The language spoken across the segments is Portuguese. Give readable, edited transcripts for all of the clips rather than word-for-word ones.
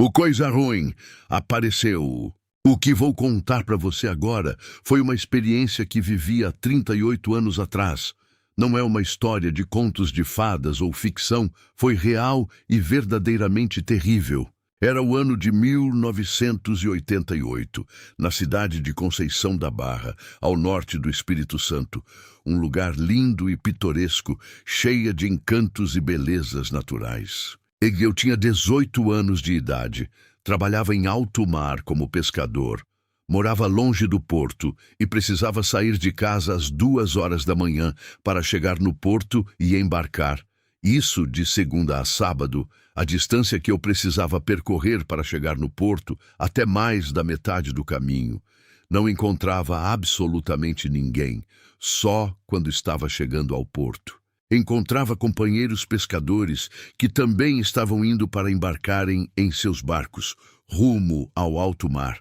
O coisa ruim apareceu. O que vou contar para você agora foi uma experiência que vivi há 38 anos atrás. Não é uma história de contos de fadas ou ficção, foi real e verdadeiramente terrível. Era o ano de 1988, na cidade de Conceição da Barra, ao norte do Espírito Santo. Um lugar lindo e pitoresco, cheia de encantos e belezas naturais. Eu tinha 18 anos de idade, trabalhava em alto mar como pescador, morava longe do porto e precisava sair de casa às 2 horas da manhã para chegar no porto e embarcar. Isso de segunda a sábado, a distância que eu precisava percorrer para chegar no porto, até mais da metade do caminho. Não encontrava absolutamente ninguém, só quando estava chegando ao porto. Encontrava companheiros pescadores que também estavam indo para embarcarem em seus barcos, rumo ao alto mar.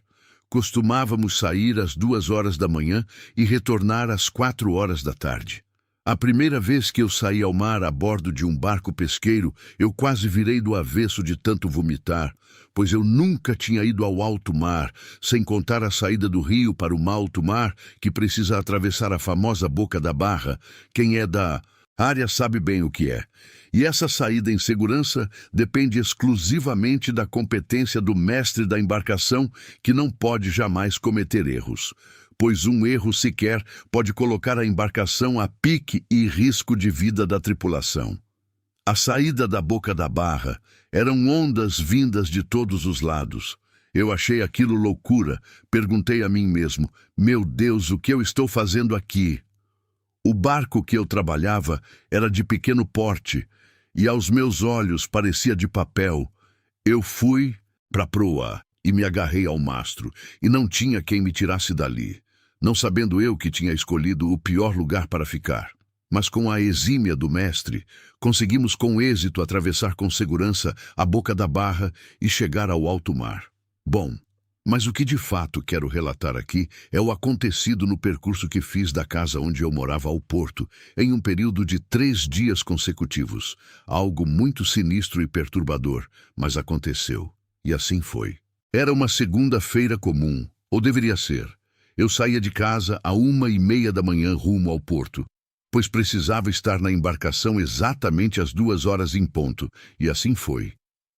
Costumávamos sair às 2 horas da manhã e retornar às 4 horas da tarde. A primeira vez que eu saí ao mar a bordo de um barco pesqueiro, eu quase virei do avesso de tanto vomitar, pois eu nunca tinha ido ao alto mar, sem contar a saída do rio para o alto mar, que precisa atravessar a famosa Boca da Barra. Quem é da área sabe bem o que é. E essa saída em segurança depende exclusivamente da competência do mestre da embarcação, que não pode jamais cometer erros, pois um erro sequer pode colocar a embarcação a pique e risco de vida da tripulação. A saída da Boca da Barra eram ondas vindas de todos os lados. Eu achei aquilo loucura, perguntei a mim mesmo, meu Deus, o que eu estou fazendo aqui? O barco que eu trabalhava era de pequeno porte e aos meus olhos parecia de papel. Eu fui para a proa e me agarrei ao mastro e não tinha quem me tirasse dali, não sabendo eu que tinha escolhido o pior lugar para ficar. Mas com a exímia do mestre, conseguimos com êxito atravessar com segurança a Boca da Barra e chegar ao alto mar. Bom, mas o que de fato quero relatar aqui é o acontecido no percurso que fiz da casa onde eu morava ao porto, em um período de 3 dias consecutivos. Algo muito sinistro e perturbador, mas aconteceu. E assim foi. Era uma segunda-feira comum, ou deveria ser. Eu saía de casa à 1h30 da manhã rumo ao porto, pois precisava estar na embarcação exatamente às 2 horas em ponto, e assim foi.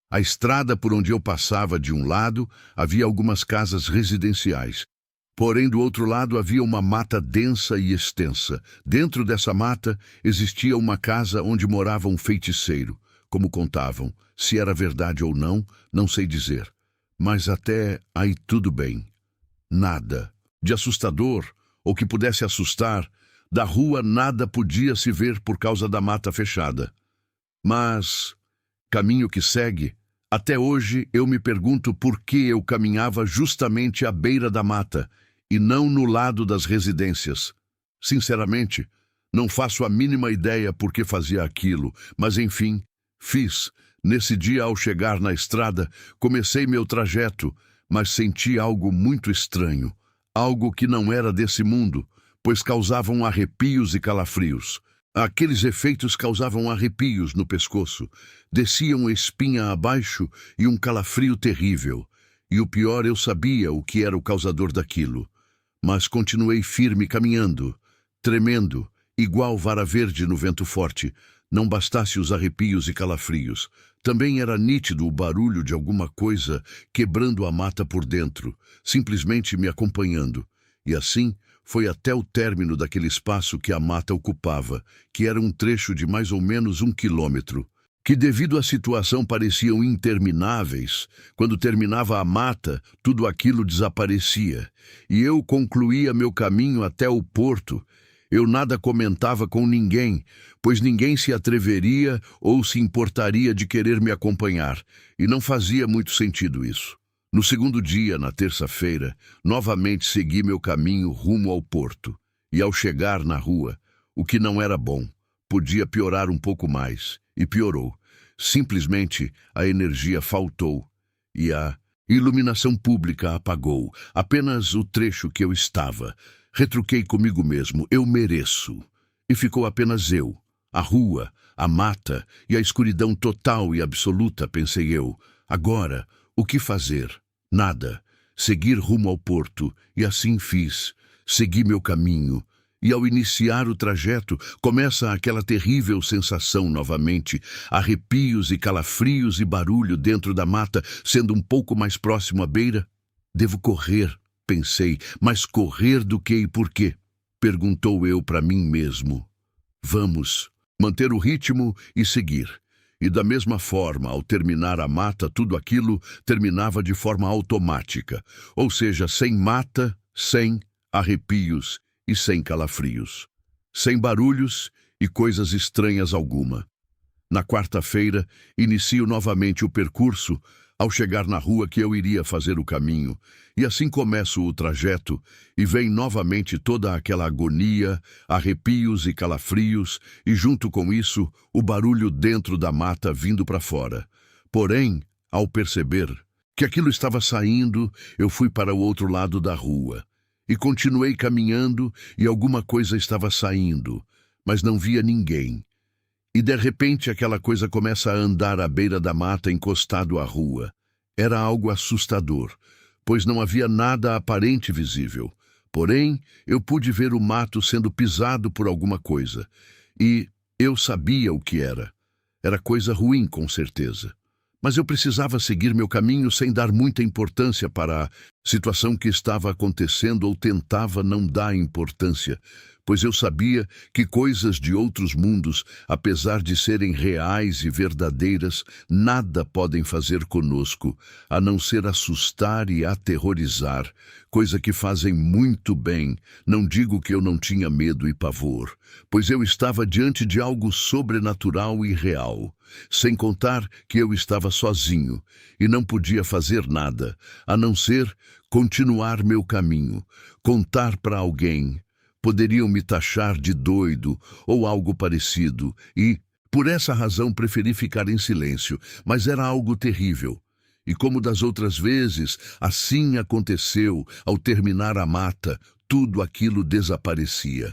A estrada por onde eu passava, de um lado, havia algumas casas residenciais. Porém, do outro lado havia uma mata densa e extensa. Dentro dessa mata existia uma casa onde morava um feiticeiro, como contavam. Se era verdade ou não, não sei dizer. Mas até aí tudo bem. Nada de assustador, ou que pudesse assustar. Da rua nada podia se ver por causa da mata fechada. Mas, caminho que segue, até hoje eu me pergunto por que eu caminhava justamente à beira da mata e não no lado das residências. Sinceramente, não faço a mínima ideia por que fazia aquilo, mas enfim, fiz. Nesse dia, ao chegar na estrada, comecei meu trajeto, mas senti algo muito estranho, algo que não era desse mundo, pois causavam arrepios e calafrios. Aqueles efeitos causavam arrepios no pescoço, desciam espinha abaixo e um calafrio terrível. E o pior, eu sabia o que era o causador daquilo. Mas continuei firme caminhando, tremendo, igual vara verde no vento forte. Não bastasse os arrepios e calafrios, também era nítido o barulho de alguma coisa quebrando a mata por dentro, simplesmente me acompanhando. E assim, foi até o término daquele espaço que a mata ocupava, que era um trecho de mais ou menos 1 quilômetro, que devido à situação pareciam intermináveis. Quando terminava a mata, tudo aquilo desaparecia, e eu concluía meu caminho até o porto. Eu nada comentava com ninguém, pois ninguém se atreveria ou se importaria de querer me acompanhar, e não fazia muito sentido isso. No segundo dia, na terça-feira, novamente segui meu caminho rumo ao porto. E ao chegar na rua, o que não era bom, podia piorar um pouco mais. E piorou. Simplesmente a energia faltou. E a iluminação pública apagou. Apenas o trecho que eu estava. Retruquei comigo mesmo, eu mereço. E ficou apenas eu, a rua, a mata e a escuridão total e absoluta, pensei eu. Agora, O que fazer? Nada. Seguir rumo ao porto, e assim fiz. Segui meu caminho. E ao iniciar o trajeto, começa aquela terrível sensação novamente, arrepios e calafrios e barulho dentro da mata, sendo um pouco mais próximo à beira. Devo correr, pensei, mas correr do que e por quê? Perguntou eu para mim mesmo. Vamos, manter o ritmo e seguir. E da mesma forma, ao terminar a mata, tudo aquilo terminava de forma automática, ou seja, sem mata, sem arrepios e sem calafrios, sem barulhos e coisas estranhas alguma. Na quarta-feira, inicio novamente o percurso ao chegar na rua que eu iria fazer o caminho, e assim começo o trajeto, e vem novamente toda aquela agonia, arrepios e calafrios, e junto com isso, o barulho dentro da mata vindo para fora. Porém, ao perceber que aquilo estava saindo, eu fui para o outro lado da rua. E continuei caminhando e alguma coisa estava saindo, mas não via ninguém. E de repente aquela coisa começa a andar à beira da mata encostado à rua. Era algo assustador, pois não havia nada aparente visível. Porém, eu pude ver o mato sendo pisado por alguma coisa. E eu sabia o que era. Era coisa ruim, com certeza. Mas eu precisava seguir meu caminho sem dar muita importância para a situação que estava acontecendo ou tentava não dar importância, pois eu sabia que coisas de outros mundos, apesar de serem reais e verdadeiras, nada podem fazer conosco, a não ser assustar e aterrorizar, coisa que fazem muito bem. Não digo que eu não tinha medo e pavor, pois eu estava diante de algo sobrenatural e real. Sem contar que eu estava sozinho e não podia fazer nada, a não ser continuar meu caminho, contar para alguém. Poderiam me taxar de doido ou algo parecido e, por essa razão, preferi ficar em silêncio, mas era algo terrível. E como das outras vezes, assim aconteceu, ao terminar a mata, tudo aquilo desaparecia.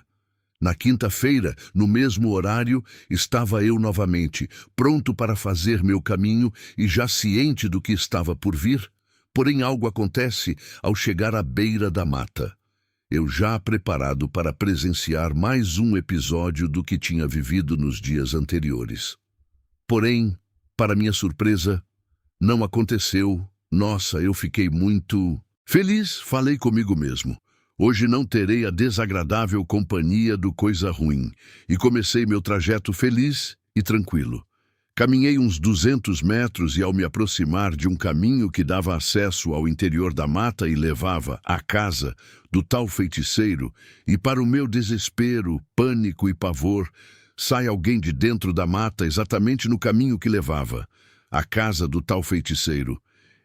Na quinta-feira, no mesmo horário, estava eu novamente, pronto para fazer meu caminho e já ciente do que estava por vir. Porém, algo acontece ao chegar à beira da mata. Eu já preparado para presenciar mais um episódio do que tinha vivido nos dias anteriores. Porém, para minha surpresa, não aconteceu. Nossa, eu fiquei muito feliz, falei comigo mesmo. Hoje não terei a desagradável companhia do coisa ruim, e comecei meu trajeto feliz e tranquilo. Caminhei uns 200 metros e ao me aproximar de um caminho que dava acesso ao interior da mata e levava à casa do tal feiticeiro, e para o meu desespero, pânico e pavor, sai alguém de dentro da mata exatamente no caminho que levava à casa do tal feiticeiro.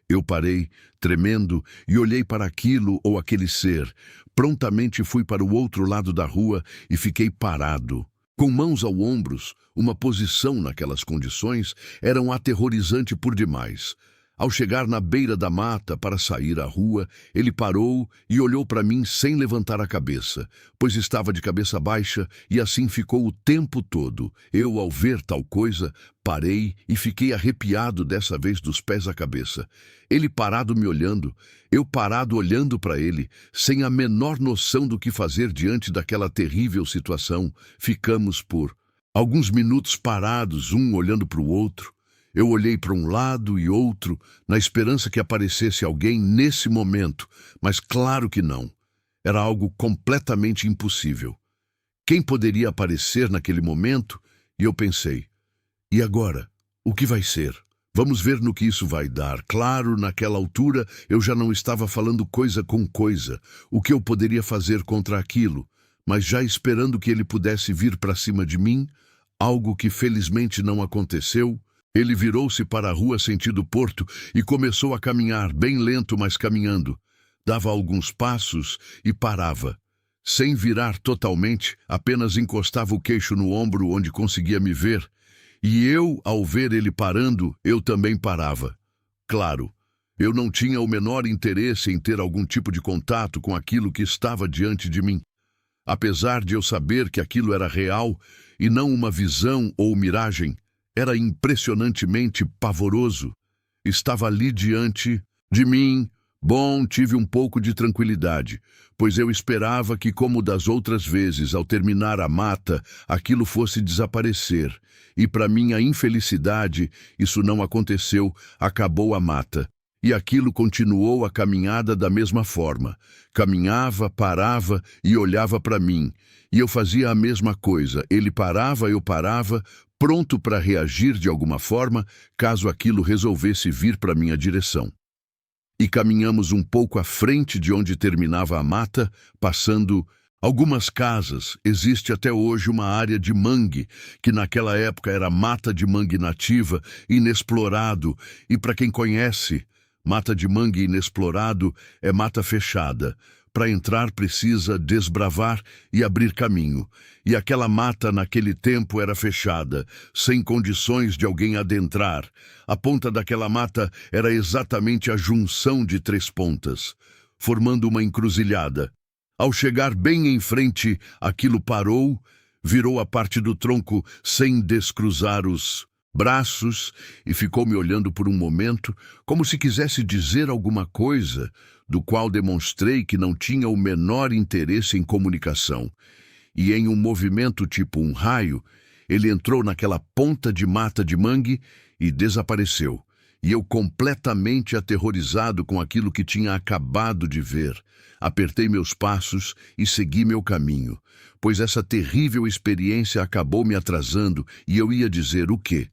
Eu parei, tremendo, e olhei para aquilo ou aquele ser. Prontamente fui para o outro lado da rua e fiquei parado. Com mãos aos ombros, uma posição naquelas condições era um aterrorizante por demais. Ao chegar na beira da mata para sair à rua, ele parou e olhou para mim sem levantar a cabeça, pois estava de cabeça baixa e assim ficou o tempo todo. Eu, ao ver tal coisa, parei e fiquei arrepiado dessa vez dos pés à cabeça. Ele parado me olhando, eu parado olhando para ele, sem a menor noção do que fazer diante daquela terrível situação. Ficamos por alguns minutos parados, um olhando para o outro. Eu olhei para um lado e outro, na esperança que aparecesse alguém nesse momento, mas claro que não. Era algo completamente impossível. Quem poderia aparecer naquele momento? E eu pensei, e agora? O que vai ser? Vamos ver no que isso vai dar. Claro, naquela altura eu já não estava falando coisa com coisa, o que eu poderia fazer contra aquilo, mas já esperando que ele pudesse vir para cima de mim, algo que felizmente não aconteceu. Ele virou-se para a rua sentido porto e começou a caminhar, bem lento, mas caminhando. Dava alguns passos e parava. Sem virar totalmente, apenas encostava o queixo no ombro onde conseguia me ver. E eu, ao ver ele parando, eu também parava. Claro, eu não tinha o menor interesse em ter algum tipo de contato com aquilo que estava diante de mim. Apesar de eu saber que aquilo era real e não uma visão ou miragem, era impressionantemente pavoroso. estava ali diante de mim. Bom, tive um pouco de tranquilidade, pois eu esperava que, como das outras vezes, ao terminar a mata, aquilo fosse desaparecer. E, para minha infelicidade, isso não aconteceu, acabou a mata. E aquilo continuou a caminhada da mesma forma. Caminhava, parava e olhava para mim. E eu fazia a mesma coisa. Ele parava, eu parava, pronto para reagir de alguma forma, caso aquilo resolvesse vir para minha direção. E caminhamos um pouco à frente de onde terminava a mata, passando algumas casas. Existe até hoje uma área de mangue, que naquela época era mata de mangue nativa, inexplorado. E para quem conhece, mata de mangue inexplorado é mata fechada. Para entrar precisa desbravar e abrir caminho. E aquela mata naquele tempo era fechada, sem condições de alguém adentrar. A ponta daquela mata era exatamente a junção de 3 pontas, formando uma encruzilhada. Ao chegar bem em frente, aquilo parou, virou a parte do tronco sem descruzar os braços e ficou me olhando por um momento, como se quisesse dizer alguma coisa, do qual demonstrei que não tinha o menor interesse em comunicação. E em um movimento tipo um raio, ele entrou naquela ponta de mata de mangue e desapareceu. E eu, completamente aterrorizado com aquilo que tinha acabado de ver, apertei meus passos e segui meu caminho, pois essa terrível experiência acabou me atrasando e eu ia dizer o quê?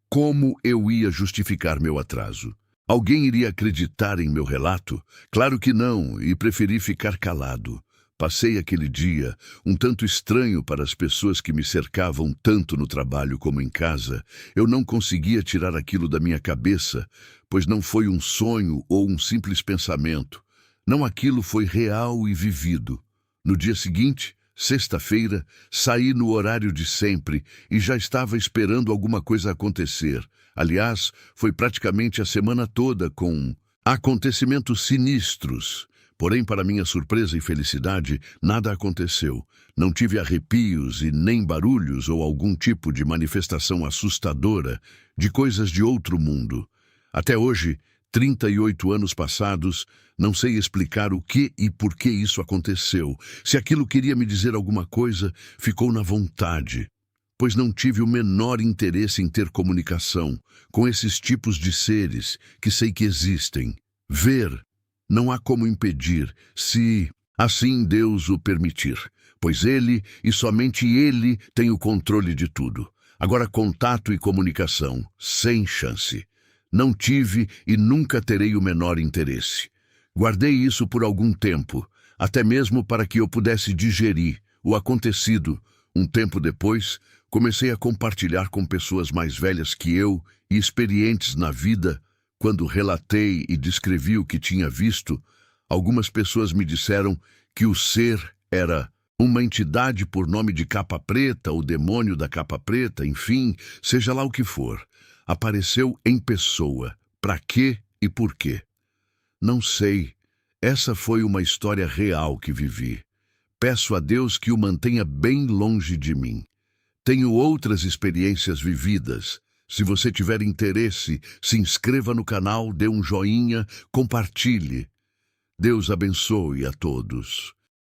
Como eu ia justificar meu atraso? Alguém iria acreditar em meu relato? Claro que não, e preferi ficar calado. Passei aquele dia, um tanto estranho para as pessoas que me cercavam tanto no trabalho como em casa. Eu não conseguia tirar aquilo da minha cabeça, pois não foi um sonho ou um simples pensamento. Não, aquilo foi real e vivido. No dia seguinte, sexta-feira, saí no horário de sempre e já estava esperando alguma coisa acontecer. Aliás, foi praticamente a semana toda com acontecimentos sinistros. Porém, para minha surpresa e felicidade, nada aconteceu. Não tive arrepios e nem barulhos ou algum tipo de manifestação assustadora de coisas de outro mundo. Até hoje, 38 anos passados, não sei explicar o que e por que isso aconteceu. Se aquilo queria me dizer alguma coisa, ficou na vontade, pois não tive o menor interesse em ter comunicação com esses tipos de seres que sei que existem. Ver, não há como impedir, se assim Deus o permitir, pois Ele e somente Ele tem o controle de tudo. Agora, contato e comunicação, sem chance. Não tive e nunca terei o menor interesse. Guardei isso por algum tempo, até mesmo para que eu pudesse digerir o acontecido. Um tempo depois, comecei a compartilhar com pessoas mais velhas que eu e experientes na vida. Quando relatei e descrevi o que tinha visto, algumas pessoas me disseram que o ser era uma entidade por nome de capa preta, o demônio da capa preta, enfim, seja lá o que for. Apareceu em pessoa. Para quê e por quê? Não sei. Essa foi uma história real que vivi. Peço a Deus que o mantenha bem longe de mim. Tenho outras experiências vividas. Se você tiver interesse, se inscreva no canal, dê um joinha, compartilhe. Deus abençoe a todos.